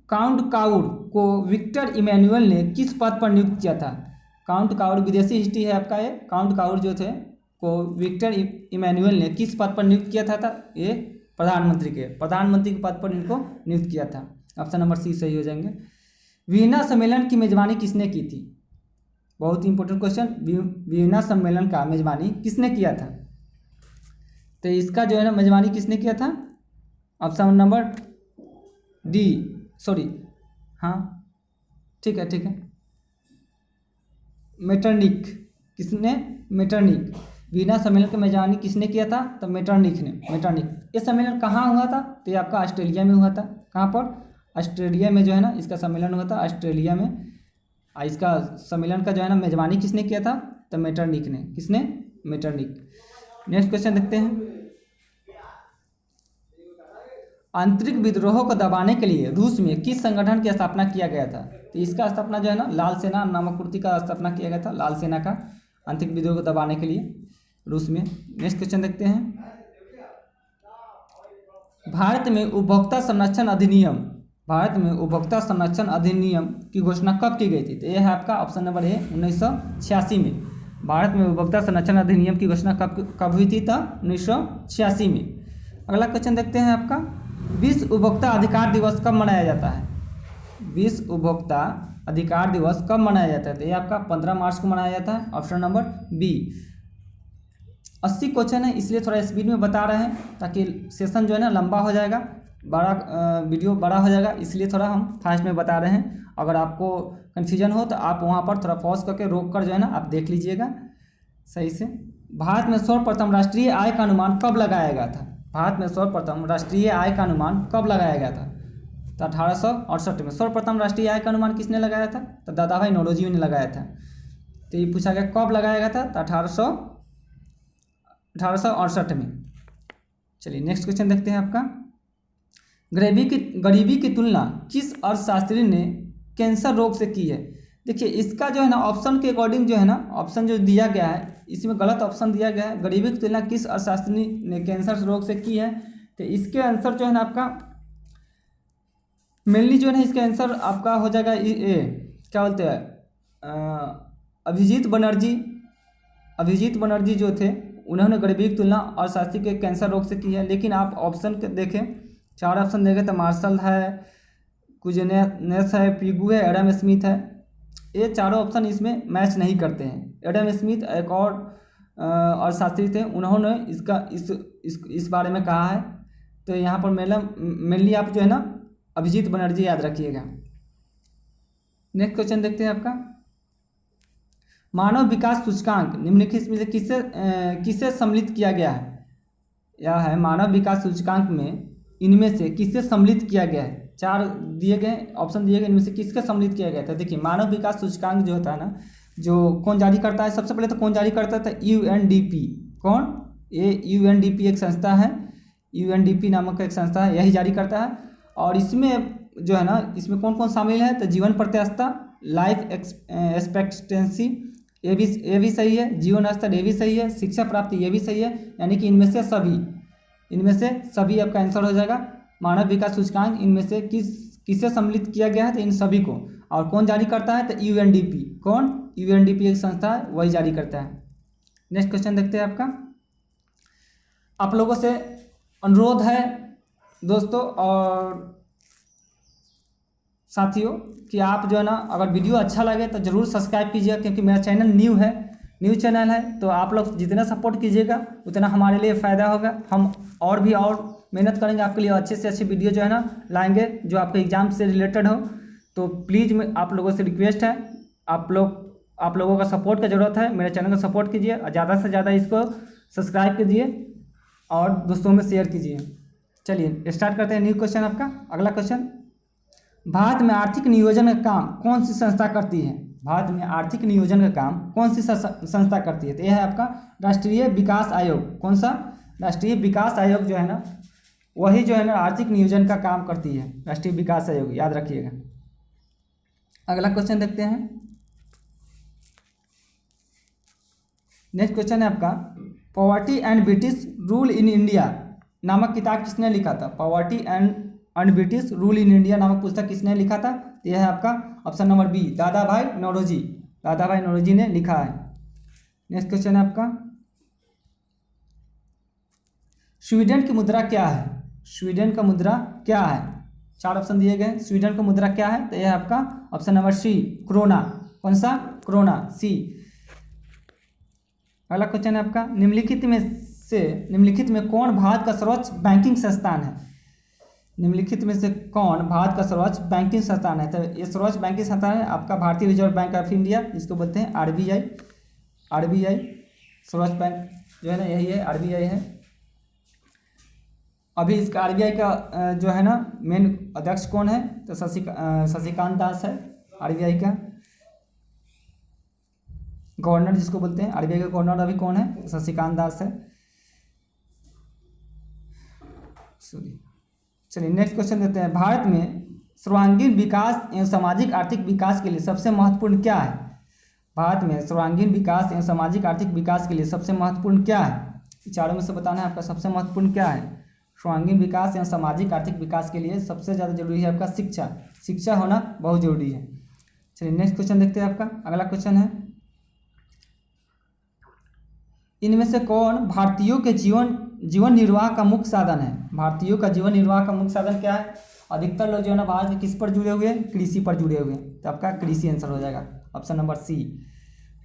काउंट काउर को विक्टर इमैनुअल ने किस पद पर नियुक्त किया था? काउंट काउर विदेशी हिस्ट्री है आपका, ये काउंट काउर जो थे को विक्टर इमैनुअल ने किस पद पर नियुक्त किया था? ये प्रधानमंत्री के पद पर इनको नियुक्त किया था। ऑप्शन नंबर सी सही हो जाएंगे। वियना सम्मेलन की मेजबानी किसने की थी? बहुत ही इंपॉर्टेंट क्वेश्चन। वियना सम्मेलन का मेजबानी किसने किया था? तो इसका जो है ना मेजबानी किसने किया था? ऑप्शन नंबर डी, सॉरी, हाँ ठीक है, मेटरनिक। किसने? मेटरनिक। वियना सम्मेलन की मेजबानी किसने किया था? तो मेटरनिक ने। ये सम्मेलन कहाँ हुआ था? तो ये आपका ऑस्ट्रेलिया में हुआ था। कहाँ पर? ऑस्ट्रेलिया में जो है ना इसका सम्मेलन हुआ था, ऑस्ट्रेलिया में। इसका सम्मेलन का जो है ना मेजबानी किसने किया था? तो मेटरनिक ने। किसने? मेटरनिक। नेक्स्ट क्वेश्चन देखते हैं। आंतरिक विद्रोह को दबाने के लिए रूस में किस संगठन की स्थापना किया गया था? तो इसका स्थापना जो है ना लाल सेना नामक कुर्ती का स्थापना किया गया था, लाल सेना का, आंतरिक विद्रोह को दबाने के लिए रूस में। नेक्स्ट क्वेश्चन देखते हैं। भारत में उपभोक्ता संरक्षण अधिनियम की घोषणा कब की गई थी? तो यह है आपका ऑप्शन नंबर ए 1986 में। भारत में उपभोक्ता संरक्षण अधिनियम की घोषणा कब हुई थी? तो 1986 में। अगला क्वेश्चन देखते हैं आपका। विश्व उपभोक्ता अधिकार दिवस कब मनाया जाता है? विश्व उपभोक्ता अधिकार दिवस कब मनाया जाता है? तो ये आपका 15 मार्च को मनाया जाता है। Option number B. 80 क्वेश्चन है इसलिए थोड़ा स्पीड में बता रहे हैं ताकि सेशन जो है ना लंबा हो जाएगा, वीडियो बड़ा हो जाएगा, इसलिए थोड़ा हम फास्ट में बता रहे हैं। अगर आपको कन्फ्यूजन हो तो आप वहाँ पर थोड़ा पॉज करके रोक कर जो है ना आप देख लीजिएगा सही से। भारत में सर्वप्रथम राष्ट्रीय आय का अनुमान कब लगाया गया था? भारत में सर्वप्रथम राष्ट्रीय आय का अनुमान कब लगाया गया था? तो 1868 में। सर्वप्रथम राष्ट्रीय आय का अनुमान किसने लगाया था? तो दादा भाई नौरोजी ने लगाया था। तो ये पूछा गया कब लगाया गया था? तो 1868 में। चलिए नेक्स्ट क्वेश्चन देखते हैं आपका। गरीबी की तुलना किस अर्थशास्त्री ने कैंसर रोग से की है? देखिए इसका जो है ना ऑप्शन के अकॉर्डिंग जो है ना ऑप्शन जो दिया गया है इसमें गलत ऑप्शन दिया गया है। गरीबी की तुलना किस अर्थशास्त्री ने कैंसर रोग से की है? तो इसके आंसर जो है ना आपका मेनली जो है ना इसका आंसर आपका हो जाएगा क्या बोलते हैं, अभिजीत बनर्जी जो थे उन्होंने गरीबी की तुलना अर्थशास्त्री के कैंसर रोग से की है। लेकिन आप ऑप्शन देखें, 4 ऑप्शन देखें तो मार्शल है, कुजनेस है, पिगू है, एडम स्मिथ है। ये चारों ऑप्शन इसमें मैच नहीं करते हैं। एडम स्मिथ एक और अर्थशास्त्री थे, उन्होंने इस बारे में कहा है। तो यहाँ पर मेनली आप जो है ना अभिजीत बनर्जी याद रखिएगा। नेक्स्ट क्वेश्चन देखते हैं आपका। मानव विकास सूचकांक निम्नलिखित में से किससे सम्मिलित किया गया है? यह है मानव विकास सूचकांक में इनमें से किससे सम्मिलित किया गया है? 4 दिए गए ऑप्शन दिए गए, इनमें से किसके सम्मिलित किया गया था? देखिए मानव विकास सूचकांक जो होता है ना, जो कौन जारी करता है? सबसे पहले तो कौन जारी करता था? UNDP। कौन? ये UNDP एक संस्था है, UNDP नामक एक संस्था है, यही जारी करता है। और इसमें जो है ना इसमें कौन कौन शामिल है? तो जीवन प्रत्याशा, लाइफ एक्सपेक्टेंसी, ये भी सही है, जीवन स्तर ये भी सही है, शिक्षा प्राप्ति ये भी सही है। यानी कि इनमें से सभी आपका आंसर हो जाएगा। मानव विकास सूचकांक इनमें से किससे सम्मिलित किया गया है? तो इन सभी को। और कौन जारी करता है? तो UNDP। कौन? UNDP एक संस्था है, वही जारी करता है। नेक्स्ट क्वेश्चन देखते हैं आपका। आप लोगों से अनुरोध है दोस्तों और साथियों कि आप जो है ना अगर वीडियो अच्छा लगे तो ज़रूर सब्सक्राइब कीजिएगा, क्योंकि मेरा चैनल न्यू चैनल है। तो आप लोग जितना सपोर्ट कीजिएगा उतना हमारे लिए फ़ायदा होगा। हम और मेहनत करेंगे आपके लिए, अच्छे से अच्छे वीडियो जो है ना लाएंगे जो आपके एग्जाम से रिलेटेड हो। तो प्लीज़ आप लोगों से रिक्वेस्ट है, आप लोगों का सपोर्ट का ज़रूरत है। मेरे चैनल को सपोर्ट कीजिए और ज़्यादा से ज़्यादा इसको सब्सक्राइब कीजिए और दोस्तों में शेयर कीजिए। चलिए स्टार्ट करते हैं न्यू क्वेश्चन आपका। अगला क्वेश्चन। भारत में आर्थिक नियोजन का काम कौन सी संस्था करती है? भारत में आर्थिक नियोजन का काम कौन सी संस्था करती है? तो यह है आपका राष्ट्रीय विकास आयोग। कौन सा? राष्ट्रीय विकास आयोग जो है ना वही जो है ना आर्थिक नियोजन का काम करती है, राष्ट्रीय विकास आयोग, याद रखिएगा। अगला क्वेश्चन देखते हैं। नेक्स्ट क्वेश्चन है आपका। Poverty and British rule in India नामक किताब किसने लिखा था? Poverty and British rule in India नामक पुस्तक किसने लिखा था? यह है आपका ऑप्शन नंबर बी, दादा भाई नौरोजी ने लिखा है। नेक्स्ट क्वेश्चन है आपका। स्वीडन की मुद्रा क्या है? स्वीडन का मुद्रा क्या है? 4 ऑप्शन दिए गए। स्वीडन का मुद्रा क्या है? तो यह है आपका ऑप्शन नंबर सी, क्रोना। कौन सा? क्रोना, सी। अगला क्वेश्चन है आपका, निम्नलिखित में कौन भारत का सर्वोच्च बैंकिंग संस्थान है? निम्नलिखित में से कौन भारत का सर्वोच्च बैंकिंग संस्थान है? तो ये सर्वोच्च बैंकिंग संस्थान है आपका भारतीय रिजर्व बैंक ऑफ इंडिया, जिसको बोलते हैं आरबीआई। आरबीआई सर्वोच्च बैंक जो है ना, यही है, आरबीआई है। अभी इसका आरबीआई का जो है ना मेन अध्यक्ष कौन है? तो शशिकांत दास है आरबीआई का गवर्नर, जिसको बोलते हैं आरबीआई का गवर्नर अभी कौन है? शशिकांत दास है। चलिए नेक्स्ट क्वेश्चन देते हैं। भारत में सर्वांगीण विकास एवं सामाजिक आर्थिक विकास के लिए सबसे महत्वपूर्ण क्या है? भारत में सर्वांगीण विकास एवं सामाजिक आर्थिक विकास के लिए सबसे महत्वपूर्ण क्या है? चारों में से बताना है आपका सबसे महत्वपूर्ण क्या है। सर्वांगीण विकास एवं सामाजिक आर्थिक विकास के लिए सबसे ज़्यादा जरूरी है आपका शिक्षा। शिक्षा होना बहुत जरूरी है। चलिए नेक्स्ट क्वेश्चन देखते हैं आपका। अगला क्वेश्चन है, इनमें से कौन भारतीयों के जीवन निर्वाह का मुख्य साधन है? भारतीयों का जीवन निर्वाह का मुख्य साधन क्या है? अधिकतर लोग जो है ना भारत के किस पर जुड़े हुए हैं? कृषि पर जुड़े हुए हैं। तो आपका कृषि आंसर हो जाएगा, option number C.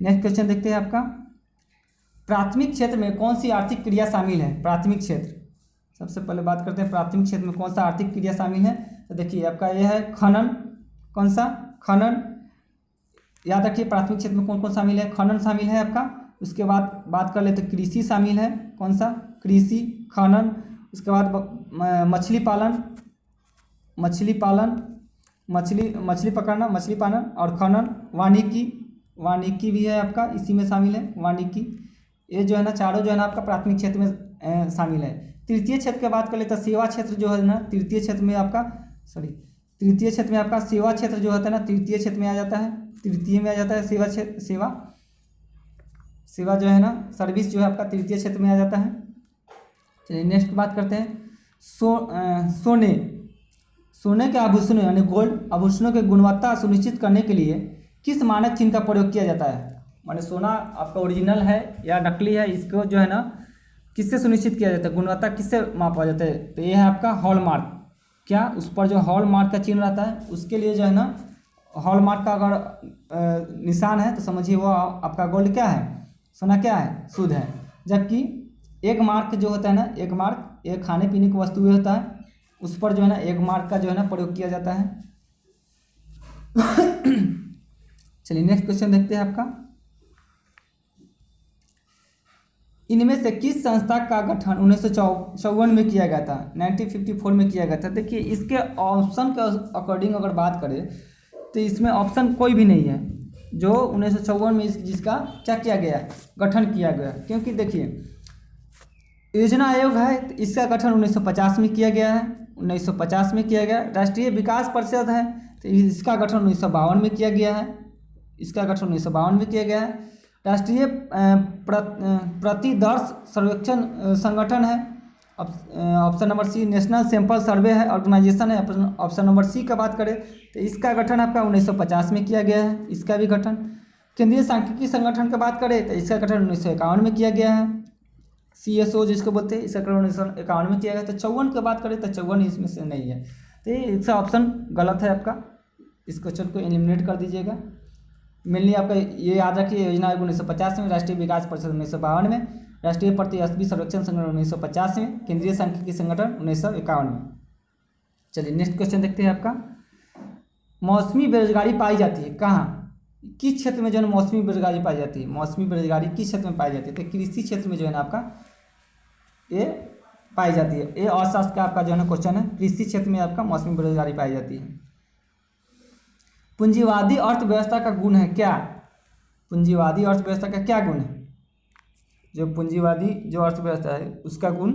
Next question देखते हैं आपका, प्राथमिक क्षेत्र में कौन सी आर्थिक क्रिया शामिल है? प्राथमिक क्षेत्र, सबसे पहले बात करते हैं प्राथमिक क्षेत्र में कौन सा आर्थिक क्रिया शामिल है। तो देखिए आपका यह है खनन। कौन सा? खनन। याद रखिए प्राथमिक क्षेत्र में कौन कौन शामिल है? खनन शामिल है आपका। उसके बाद बात कर ले तो कृषि शामिल है। कौन सा? कृषि, खनन। उसके बाद मछली पालन, मछली पकड़ना, मछली पालन और खनन। वानिकी भी है आपका, इसी में शामिल है वानिकी। ये जो है ना चारों जो है ना आपका प्राथमिक क्षेत्र में शामिल है। तृतीय क्षेत्र की बात कर ले तो सेवा क्षेत्र जो है ना तृतीय क्षेत्र में आपका सेवा क्षेत्र जो होता है ना तृतीय क्षेत्र में आ जाता है। तृतीय में आ जाता है सेवा क्षेत्र। सेवा जो है ना सर्विस जो है आपका तृतीय क्षेत्र में आ जाता है। चलिए नेक्स्ट बात करते हैं, सोने के आभूषणों यानी गोल्ड आभूषणों की गुणवत्ता सुनिश्चित करने के लिए किस मानक चिन्ह का प्रयोग किया जाता है? माने सोना आपका ओरिजिनल है या नकली है, इसको जो है ना किससे सुनिश्चित किया जाता है? गुणवत्ता किससे मापा जाता है? तो ये है आपका हॉलमार्क। क्या? उस पर जो हॉलमार्क का चिन्ह रहता है उसके लिए जो है ना हॉलमार्क का अगर निशान है तो समझिए वो आपका गोल्ड क्या है? सोना क्या है? शुद्ध है। जबकि एक मार्क जो होता है ना, एक मार्क एक खाने पीने की वस्तु होता है, उस पर जो है ना एक मार्क का जो है ना प्रयोग किया जाता है। चलिए नेक्स्ट क्वेश्चन देखते हैं आपका, इनमें से किस संस्था का गठन 1954 में किया गया था? 1954 में किया गया था। देखिए इसके ऑप्शन के अकॉर्डिंग अगर बात करें तो इसमें ऑप्शन कोई भी नहीं है जो 1954 में जिसका क्या किया गया, गठन किया गया। क्योंकि देखिए योजना आयोग है तो इसका गठन 1950 में किया गया है, 1950 में किया गया। राष्ट्रीय विकास परिषद है तो इसका गठन 1952 में किया गया है, इसका गठन 1952 में किया गया है। राष्ट्रीय प्रतिदर्श सर्वेक्षण संगठन है, option number C. National sample survey है ऑर्गेनाइजेशन है, ऑप्शन नंबर सी का बात करें तो इसका गठन आपका 1950 में किया गया है, इसका भी गठन। केंद्रीय सांख्यिकी संगठन की बात करें तो इसका गठन 1951 में किया गया है, CSO जिसको बोलते हैं, इसका गठन 1951 में किया गया। तो 54 की बात करें तो 54 इसमें से नहीं है, तो इसका ऑप्शन गलत है आपका। इस क्वेश्चन को एलिमिनेट कर दीजिएगा। मेनली आपका ये याद रखिए योजना आयोग 1950 में, राष्ट्रीय विकास परिषद 1952 में, राष्ट्रीय प्रतिस्पर्धी सर्वेक्षण संगठन 1950 में, केंद्रीय सांख्यिकी संगठन 1951 में। चलिए नेक्स्ट क्वेश्चन देखते हैं आपका, मौसमी बेरोजगारी पाई जाती है कहाँ? किस क्षेत्र में जो है मौसमी बेरोजगारी पाई जाती है? मौसमी बेरोजगारी किस क्षेत्र में पाई जाती है? तो कृषि क्षेत्र में जो है ना आपका ये पाई जाती है। ये अर्थशास्त्र का आपका जो है ना क्वेश्चन है, कृषि क्षेत्र में आपका मौसमी बेरोजगारी पाई जाती है। पूंजीवादी अर्थव्यवस्था का गुण है क्या? पूंजीवादी अर्थव्यवस्था का क्या गुण है? जो पूंजीवादी जो अर्थव्यवस्था है उसका गुण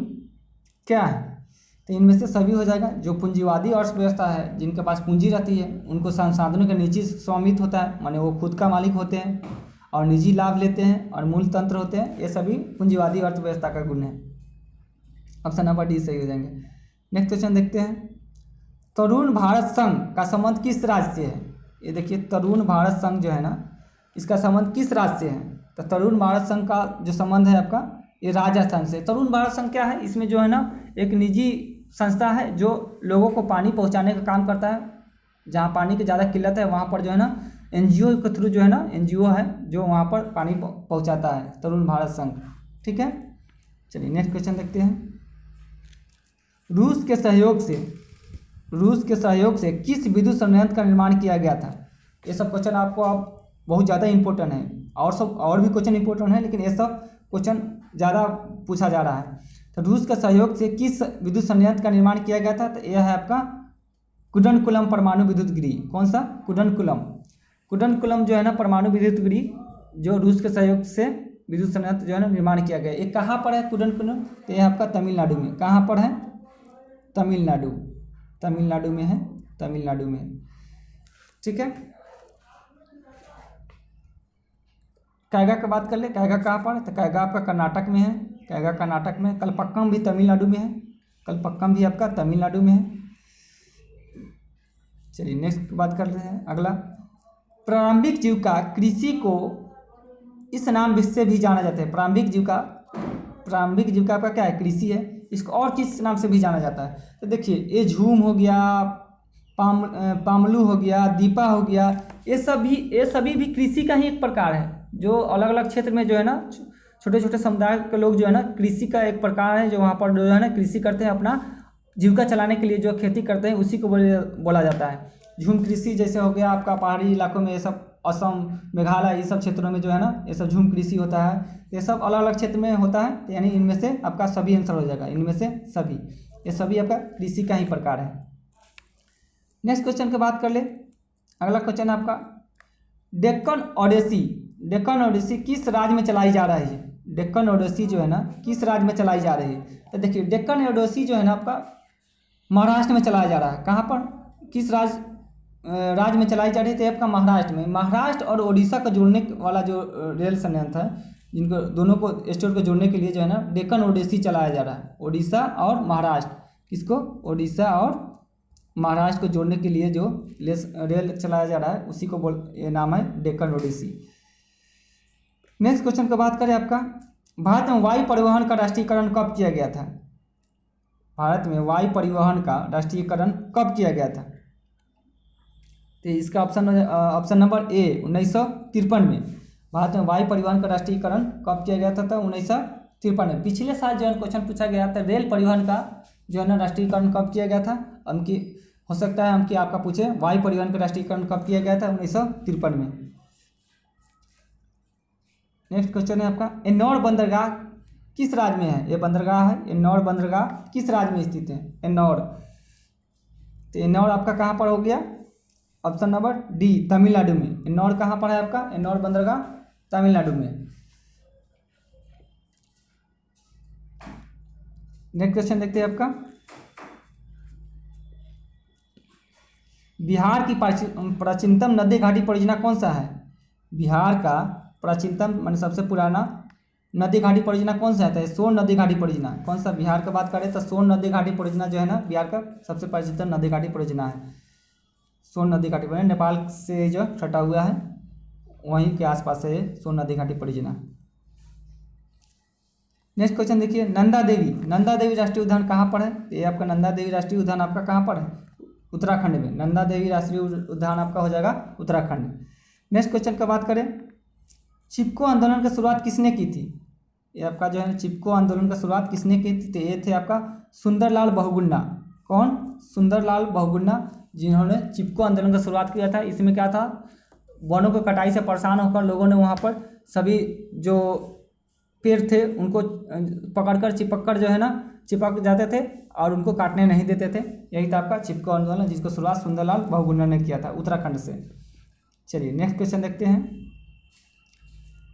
क्या है? तो इनमें से सभी हो जाएगा। जो पूंजीवादी अर्थव्यवस्था है, जिनके पास पूंजी रहती है उनको संसाधनों का निजी स्वामित्व होता है, माने वो खुद का मालिक होते हैं और निजी लाभ लेते हैं और मूल तंत्र होते हैं, ये सभी पूंजीवादी अर्थव्यवस्था का गुण है। ऑप्शन नंबर डी सही हो जाएंगे। नेक्स्ट क्वेश्चन देखते हैं, तरुण भारत संघ का संबंध किस राज्य से है? ये देखिए तरुण भारत संघ जो है ना इसका संबंध किस राज्य से है? तो तरुण भारत संघ का जो संबंध है आपका ये राजस्थान से। तरुण भारत संघ क्या है, इसमें जो है ना एक निजी संस्था है जो लोगों को पानी पहुंचाने का काम करता है। जहाँ पानी की ज़्यादा किल्लत है वहाँ पर जो है ना एनजीओ के थ्रू जो है ना एनजीओ है जो वहाँ पर पानी पहुँचाता है, तरुण भारत संघ। ठीक है, चलिए नेक्स्ट क्वेश्चन देखते हैं। रूस के सहयोग से किस विद्युत संयंत्र का निर्माण किया गया था? ये सब क्वेश्चन आपको अब बहुत ज़्यादा इंपॉर्टेंट है, और भी क्वेश्चन इंपॉर्टेंट है, लेकिन ये सब क्वेश्चन ज़्यादा पूछा जा रहा है। तो रूस के सहयोग से किस विद्युत संयंत्र का निर्माण किया गया था? तो यह है आपका कुडनकुलम परमाणु विद्युत गृह। कौन सा? कुडनकुलम जो है ना परमाणु विद्युत गृह जो रूस के सहयोग से विद्युत संयंत्र जो है ना निर्माण किया गया। ये कहाँ पर है कुडनकुलम? तो यह आपका तमिलनाडु में। कहाँ पर है? तमिलनाडु में है, तमिलनाडु में। ठीक है, कैगा की बात कर ले। कैगा कहाँ पर है? तो कैगा आपका कर्नाटक में है, कैगा कर्नाटक में। कलपक्कम भी तमिलनाडु में है, कलपक्कम भी आपका तमिलनाडु में है। चलिए नेक्स्ट बात कर रहे हैं अगला। प्रारंभिक जीविका कृषि को इस नाम से भी जाना जाता है। प्रारंभिक जीविका का क्या है? कृषि है। इसको और किस नाम से भी जाना जाता है? तो देखिए ये झूम हो गया, पामलू हो गया, दीपा हो गया, ये सभी भी कृषि का ही एक प्रकार है। जो अलग अलग क्षेत्र में जो है ना छोटे छोटे समुदाय के लोग जो है ना कृषि का एक प्रकार है, जो वहाँ पर जो है ना कृषि करते हैं, अपना जीविका चलाने के लिए जो खेती करते हैं उसी को बोला जाता है झूम कृषि। जैसे हो गया आपका पहाड़ी इलाकों में ये सब, असम, मेघालय, ये सब क्षेत्रों में जो है ना ये सब झूम कृषि होता है। ये सब अलग अलग क्षेत्र में होता है, यानी इनमें से आपका सभी आंसर हो जाएगा। इनमें से सभी, ये सभी आपका कृषि का ही प्रकार है। नेक्स्ट क्वेश्चन की बात कर ले। अगला क्वेश्चन है आपका डेक्कन ओडिसी किस राज्य में चलाई जा रही है? डेक्कन ओडिसी जो है ना किस राज्य में चलाई जा रही है? तो देखिए डेक्कन ओडिसी जो है ना आपका महाराष्ट्र में चलाया जा रहा है। कहाँ पर, किस राज्य में चलाई जा रही थी? आपका महाराष्ट्र में। महाराष्ट्र और ओडिशा को जोड़ने वाला जो रेल संयंत्र है, जिनको दोनों को स्टेट को जोड़ने के लिए जो है ना डेक्कन ओडिसी चलाया जा रहा है। ओडिशा और महाराष्ट्र, किसको? ओडिशा और महाराष्ट्र को जोड़ने के लिए जो रेल चलाया जा रहा है उसी को ये नाम है डेक्कन ओडिसी। नेक्स्ट क्वेश्चन की बात करें आपका, भारत में वायु परिवहन का राष्ट्रीयकरण कब किया गया था? भारत में वायु परिवहन का राष्ट्रीयकरण कब किया गया था? तो इसका ऑप्शन नंबर ए 1953 में। भारत में वायु परिवहन का राष्ट्रीयकरण कब किया गया था? तो 1953 में। पिछले साल जो है क्वेश्चन पूछा गया था रेल परिवहन का जो है ना राष्ट्रीयकरण कब किया गया था। हमकी हो सकता है हमकी आपका पूछे वायु परिवहन का राष्ट्रीयकरण कब किया गया था? 1953 में। नेक्स्ट क्वेश्चन है आपका एन्नौर बंदरगाह किस राज्य में है? ये बंदरगाह है एन्नौर बंदरगाह किस राज्य में स्थित है? एन्नौर। तो एन्नौर आपका कहाँ पर हो गया? ऑप्शन नंबर डी तमिलनाडु में। एन्नौर कहाँ पर है आपका? एन्नौर बंदरगाह तमिलनाडु में। नेक्स्ट क्वेश्चन देखते हैं आपका बिहार की प्राचीनतम नदी घाटी परियोजना कौन सा है? बिहार का प्राचीनतम मान सबसे पुराना नदी घाटी परियोजना कौन सा है? सोन नदी घाटी परियोजना। कौन सा? बिहार की बात करें तो सोन नदी घाटी परियोजना जो है ना बिहार का सबसे प्राचीनतम नदी घाटी परियोजना है। सोन नदी घाटी परियोजना नेपाल से जो सटा हुआ है वहीं के आसपास है सोन नदी घाटी परियोजना। नेक्स्ट क्वेश्चन देखिए नंदा देवी राष्ट्रीय उद्यान कहाँ पर है? ये आपका नंदा देवी राष्ट्रीय उद्यान आपका कहाँ पर है? उत्तराखंड में। नंदा देवी राष्ट्रीय उद्यान आपका हो जाएगा उत्तराखंड। नेक्स्ट क्वेश्चन का बात करें चिपको आंदोलन की शुरुआत किसने की थी? ये आपका जो है चिपको आंदोलन की शुरुआत किसने की थी? तो ये थे आपका सुंदरलाल बहुगुणा। कौन? सुंदरलाल बहुगुणा, जिन्होंने चिपको आंदोलन की शुरुआत किया था। इसमें क्या था, वनों की कटाई से परेशान होकर लोगों ने वहाँ पर सभी जो पेड़ थे उनको पकड़कर चिपक जो है ना चिपक जाते थे और उनको काटने नहीं देते थे। यही था आपका चिपको आंदोलन, जिसको शुरुआत सुंदरलाल बहुगुणा ने किया था उत्तराखंड से। चलिए नेक्स्ट क्वेश्चन देखते हैं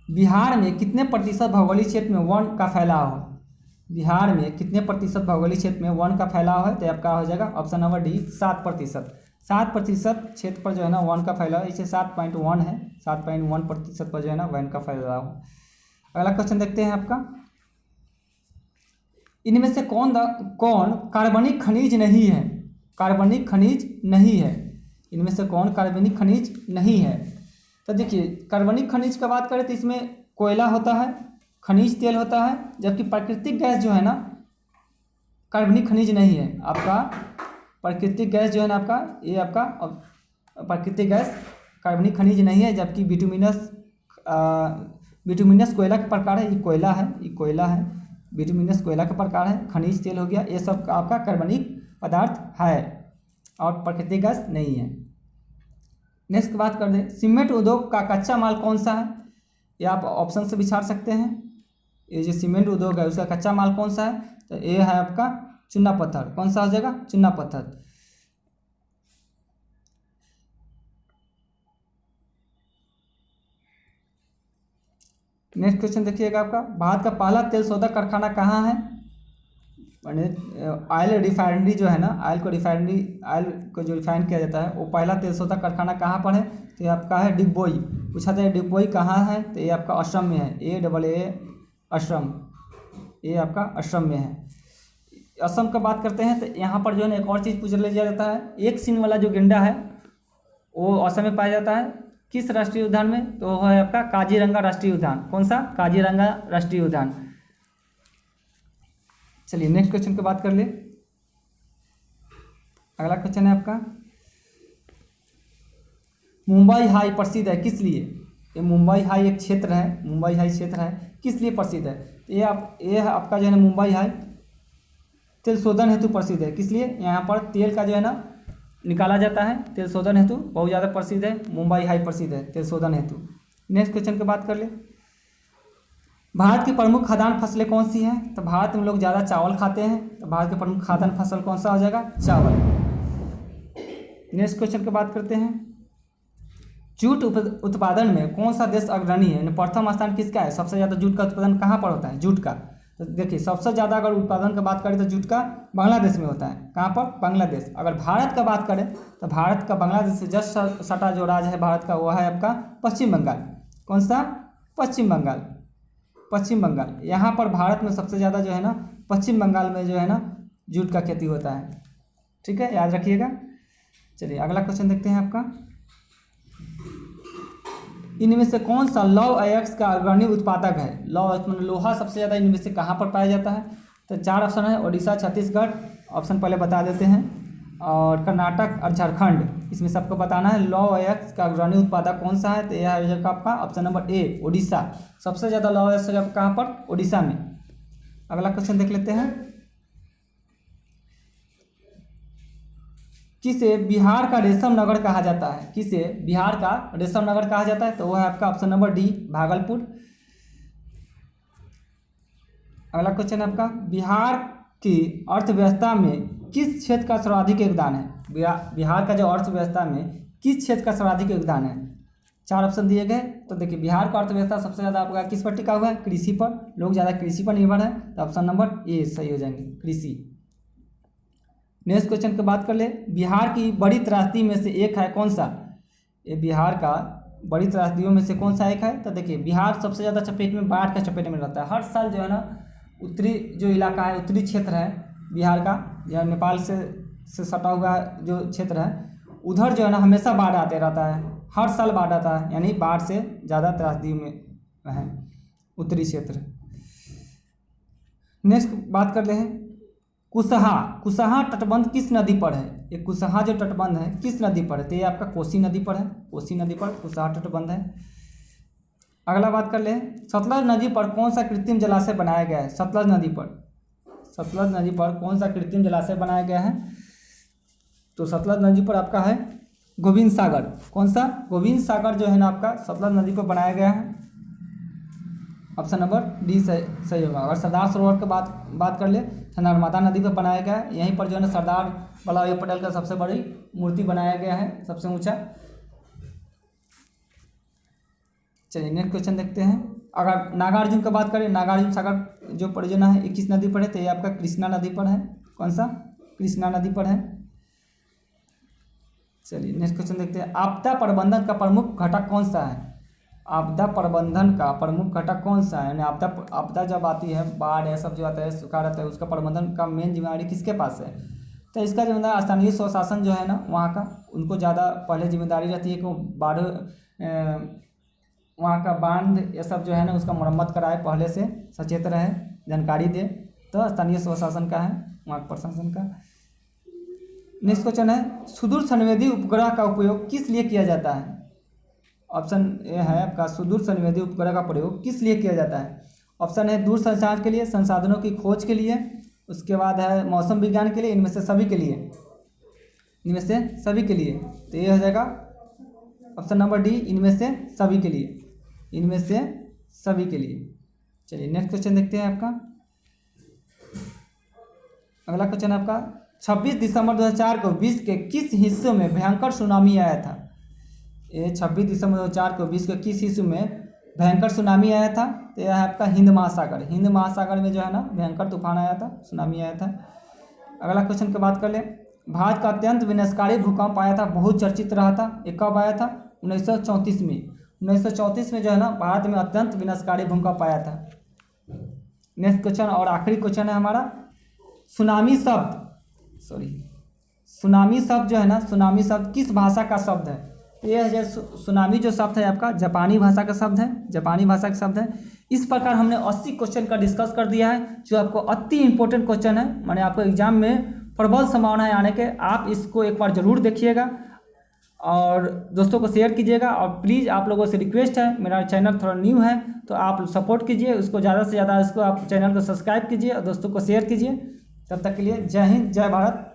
बिहार में कितने प्रतिशत भौगोलिक क्षेत्र में वन का फैलाव है? बिहार में कितने प्रतिशत भौगोलिक क्षेत्र में वन का फैलाव है? तो आपका हो जाएगा ऑप्शन नंबर डी 7%। 7% क्षेत्र पर जो है ना वन का फैलाव, इसे 7.1 है, 7.1% पर जो है ना वन का फैलाव है। अगला क्वेश्चन देखते हैं आपका इनमें से कौन कार्बनिक खनिज नहीं है? कार्बनिक खनिज नहीं है, इनमें से कौन कार्बनिक खनिज नहीं है? तो देखिए कार्बनिक खनिज की बात करें तो इसमें कोयला होता है, खनिज तेल होता है, जबकि प्राकृतिक गैस जो है ना कार्बनिक खनिज नहीं है आपका। प्राकृतिक गैस जो है ना आपका, ये आपका प्राकृतिक गैस कार्बनिक खनिज नहीं है, जबकि बिटुमिनस कोयला के प्रकार है। ये कोयला है, ये कोयला है, बिटुमिनस कोयला का प्रकार है। खनिज तेल हो गया, ये सब आपका कार्बनिक पदार्थ है और प्राकृतिक गैस नहीं है। नेक्स्ट बात कर दें, सीमेंट उद्योग का कच्चा माल कौन सा है? ये आप ऑप्शन से भी छाड़ सकते हैं। ये जो सीमेंट उद्योग है उसका कच्चा माल कौन सा है? तो ये है आपका चूना पत्थर। कौन सा हो जाएगा? चूना पत्थर। नेक्स्ट क्वेश्चन देखिएगा आपका, भारत का पहला तेल शोधक कारखाना कहाँ है? ऑयल रिफाइनरी जो है ना, ऑयल को जो रिफाइन किया जाता है वो पहला तेल शोधक कारखाना कहाँ पर है? तो ये आपका है डिगबोई। पूछा जाए डिगबोई कहाँ है, तो ये आपका असम में है। असम, ये आपका असम में है। असम का बात करते हैं तो यहाँ पर जो है ना एक और चीज़ पूछ लिया जाता है, एक सींग वाला जो गेंडा है वो असम में पाया जाता है। किस राष्ट्रीय उद्यान में? तो वो है आपका काजीरंगा राष्ट्रीय उद्यान। कौन सा? काजीरंगा राष्ट्रीय उद्यान। चलिए नेक्स्ट क्वेश्चन की बात कर ले। अगला क्वेश्चन है आपका, मुंबई हाई प्रसिद्ध है किस लिए? ये मुंबई हाई एक क्षेत्र है, मुंबई हाई क्षेत्र है, किस लिए प्रसिद्ध है? तो ये आपका जो है ना मुंबई हाई तेल शोधन हेतु प्रसिद्ध है। किस लिए? यहाँ पर तेल का जो है ना निकाला जाता है, तेल शोधन हेतु बहुत ज़्यादा प्रसिद्ध है। मुंबई हाई प्रसिद्ध है तेल शोधन हेतु। नेक्स्ट क्वेश्चन की बात कर ले, भारत की प्रमुख खाद्यान्न फसलें कौन सी हैं? तो भारत में लोग ज़्यादा चावल खाते हैं, तो भारत की प्रमुख खाद्यान्न फसल कौन सा हो जाएगा? चावल। नेक्स्ट क्वेश्चन की बात करते हैं, जूट उत्पादन में कौन सा देश अग्रणी है? यानी प्रथम स्थान किसका है? सबसे ज़्यादा जूट का उत्पादन कहाँ पर होता है? जूट का। तो देखिए सबसे ज़्यादा अगर उत्पादन की बात करें तो जूट का बांग्लादेश में होता है। कहाँ पर? बांग्लादेश। अगर भारत का बात करें तो भारत का बांग्लादेश से जस्ट सटा जो राज्य है भारत का वो है आपका पश्चिम बंगाल। कौन सा? पश्चिम बंगाल। पश्चिम बंगाल, यहाँ पर भारत में सबसे ज़्यादा जो है ना पश्चिम बंगाल में जो है ना जूट का खेती होता है। ठीक है, याद रखिएगा। चलिए अगला क्वेश्चन देखते हैं आपका, इनमें से कौन सा लौह अयस्क का अग्रणी उत्पादक है? लौह मतलब लोहा सबसे ज़्यादा इनमें से कहाँ पर पाया जाता है? तो 4 ऑप्शन है, ओडिशा, छत्तीसगढ़, ऑप्शन पहले बता देते हैं, और कर्नाटक और झारखंड। इसमें सबको बताना है लौह अयस्क का अग्रणी उत्पादक कौन सा है। तो यह है आपका ऑप्शन नंबर ए, ओडिशा। सबसे ज़्यादा लौह अयस्क कहाँ पर? ओडिशा में। अगला क्वेश्चन देख लेते हैं, किसे बिहार का रेशम नगर कहा जाता है? किसे बिहार का रेशम नगर कहा जाता है? तो वह है आपका ऑप्शन नंबर डी, भागलपुर। अगला क्वेश्चन है आपका, बिहार की अर्थव्यवस्था में किस क्षेत्र का सर्वाधिक योगदान है? बिहार का जो अर्थव्यवस्था में किस क्षेत्र का सर्वाधिक योगदान है? 4 ऑप्शन दिए गए। तो देखिए बिहार का अर्थव्यवस्था सबसे ज़्यादा आपका किस पर टिका हुआ है? कृषि पर। लोग ज़्यादा कृषि पर निर्भर है, तो ऑप्शन नंबर ए सही हो जाएंगे, कृषि। नेक्स्ट क्वेश्चन की बात कर ले, बिहार की बड़ी त्रासदी में से एक है कौन सा? ये बिहार का बड़ी त्रासदियों में से कौन सा एक है? तो देखिए बिहार सबसे ज़्यादा चपेट में बाढ़ का चपेट में रहता है। हर साल जो है ना उत्तरी जो इलाका है, उत्तरी क्षेत्र है बिहार का, या नेपाल से सटा हुआ जो क्षेत्र है, उधर जो है ना हमेशा बाढ़ आते रहता है। हर साल बाढ़ आता है, यानी बाढ़ से ज़्यादा त्रासदी में है उत्तरी क्षेत्र। नेक्स्ट बात कर ले हैं, कुशहा तटबंध किस नदी पर है? ये कुशहा जो तटबंध है किस नदी पर है? तो ये आपका कोसी नदी पर है। कोसी नदी पर कुशहा तटबंध है। अगला बात कर ले, सतलज नदी पर कौन सा कृत्रिम जलाशय बनाया गया है? सतलज नदी पर कौन सा कृत्रिम जलाशय बनाया गया है? तो सतलज नदी पर आपका है गोविंद सागर। कौन सा? गोविंद सागर जो है ना आपका सतलज नदी पर बनाया गया है। ऑप्शन नंबर डी सही होगा। अगर सरदार सरोवर की बात कर ले तो नर्मदा नदी पर बनाया गया है। यहीं पर जो है ना सरदार वल्लभ भाई पटेल का सबसे बड़ी मूर्ति बनाया गया है, सबसे ऊंचा। चलिए नेक्स्ट क्वेश्चन देखते हैं, अगर नागार्जुन की बात करें, नागार्जुन सागर जो परियोजना है ये किस नदी पर है? तो ये आपका कृष्णा नदी पर है। कौन सा? कृष्णा नदी पर है। चलिए नेक्स्ट क्वेश्चन देखते हैं, आपदा प्रबंधन का प्रमुख घटक कौन सा है? आपदा प्रबंधन का प्रमुख घटक कौन सा है? यानी आपदा जब आती है, बाढ़ है, सब जो आता है, सुखाड़ आता है, उसका प्रबंधन का मेन जिम्मेदारी किसके पास है? तो इसका जिम्मेदार स्थानीय स्वशासन जो है ना वहाँ का, उनको ज़्यादा पहले जिम्मेदारी रहती है कि बाढ़ वहाँ का बांध ये सब जो है ना उसका मरम्मत कराए, पहले से सचेत रहे, जानकारी दे। तो स्थानीय स्वशासन का है, वहाँ प्रशासन का। नेक्स्ट क्वेश्चन है, सुदूर संवेदी उपग्रह का उपयोग किस लिए किया जाता है? ऑप्शन ए है आपका, सुदूर संवेदी उपग्रह का प्रयोग किस लिए किया जाता है? ऑप्शन है दूर संचार के लिए, संसाधनों की खोज के लिए, उसके बाद है मौसम विज्ञान के लिए, इनमें से सभी के लिए, इनमें से सभी के लिए। तो ये हो जाएगा ऑप्शन नंबर डी, इनमें से सभी के लिए, इनमें से सभी के लिए। चलिए नेक्स्ट क्वेश्चन देखते हैं आपका। अगला क्वेश्चन आपका, 26 दिसंबर 2004 को विश्व के किस हिस्सों में भयंकर सुनामी आया था? ये 26 दिसंबर 2004 को विश्व के किस हिस्सों में भयंकर सुनामी आया था? तो यह है आपका हिंद महासागर। हिंद महासागर में जो है ना भयंकर तूफान आया था, सुनामी आया था। अगला क्वेश्चन की बात कर ले, भारत का अत्यंत विनाशकारी भूकंप आया था, बहुत चर्चित रहा था, ये कब आया था? 1934 में। 1934 में जो है ना भारत में अत्यंत विनाशकारी भूकंप आया था। नेक्स्ट क्वेश्चन और आखिरी क्वेश्चन है हमारा, सुनामी शब्द जो है ना, सुनामी शब्द किस भाषा का शब्द है? ये है सुनामी जो शब्द है आपका जापानी भाषा का शब्द है, जापानी भाषा का शब्द है। इस प्रकार हमने 80 क्वेश्चन का डिस्कस कर दिया है, जो आपको अति इंपॉर्टेंट क्वेश्चन है, माने आपको एग्जाम में प्रबल संभावना है आने के। आप इसको एक बार जरूर देखिएगा और दोस्तों को शेयर कीजिएगा। और प्लीज़ आप लोगों से रिक्वेस्ट है, मेरा चैनल थोड़ा न्यू है तो आप सपोर्ट कीजिए उसको, ज़्यादा से ज़्यादा इसको आप चैनल को सब्सक्राइब कीजिए और दोस्तों को शेयर कीजिए। तब तक के लिए जय हिंद, जय भारत।